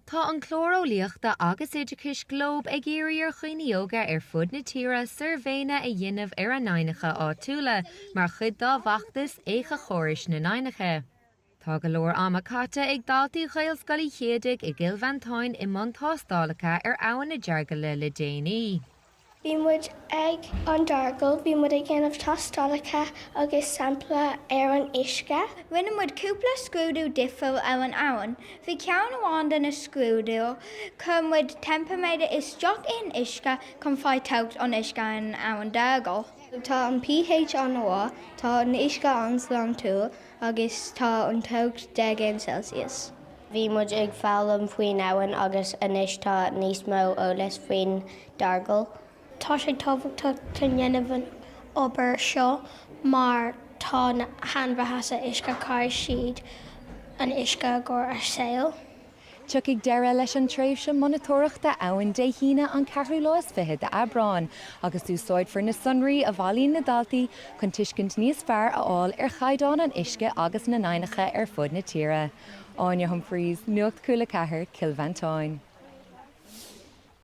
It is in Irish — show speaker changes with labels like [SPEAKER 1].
[SPEAKER 1] Tá an chlórólaíochta agus éideachais glób ag éirí ar chuoine óga ar fud na tíre survéine a dhéanamh ar an n-aibhneacha áitiúla mar chud dá bhachtas éiceachórais na n-aibhneacha. Tá go leor amachata ag daltaí gaeilge scoilí chéadig i Cill Mhantáin i mbun tástálacha ar abhainn na Deargaile le déanaí.
[SPEAKER 2] Bhí muid ag an Deargaile, bhí muid ag ggéanamh tástálacha agus sampla ar an uisce.
[SPEAKER 3] Rinne muid cúpla scrúdú difriúil ar an abhainn. Bhí ceann amháin den na scrúdú, chun muid tempaméide isteach in uisce chun fáid teacht an uisce an abhainn Deargaile.
[SPEAKER 2] Tá an pH an bhá, tá an uisce an slán túil agus tá an teacht 10 Celsius.
[SPEAKER 4] Bhí muid ag foghlaim faoin abhainn agus inis tá níos mó eolas faoin Deargaile.
[SPEAKER 2] Tá sé tábhachtach den dhéanamh obair seo mar tá na hanbheasa uisce cáir siad an uisce gur ar saoil.
[SPEAKER 1] Tuigh deire leis an tréimh sin monitóireachta abhainn de híine an 4 de Abhainn agus úsáid for na sonraí a bhálíonn na daltaí chun tuiscint níos fearr a fháil ar chaidán an uisce agus na n-aibhneacha ar fud na tíre. Áine Humphreys, Nuacht Cúla4, Cill Mhantáin.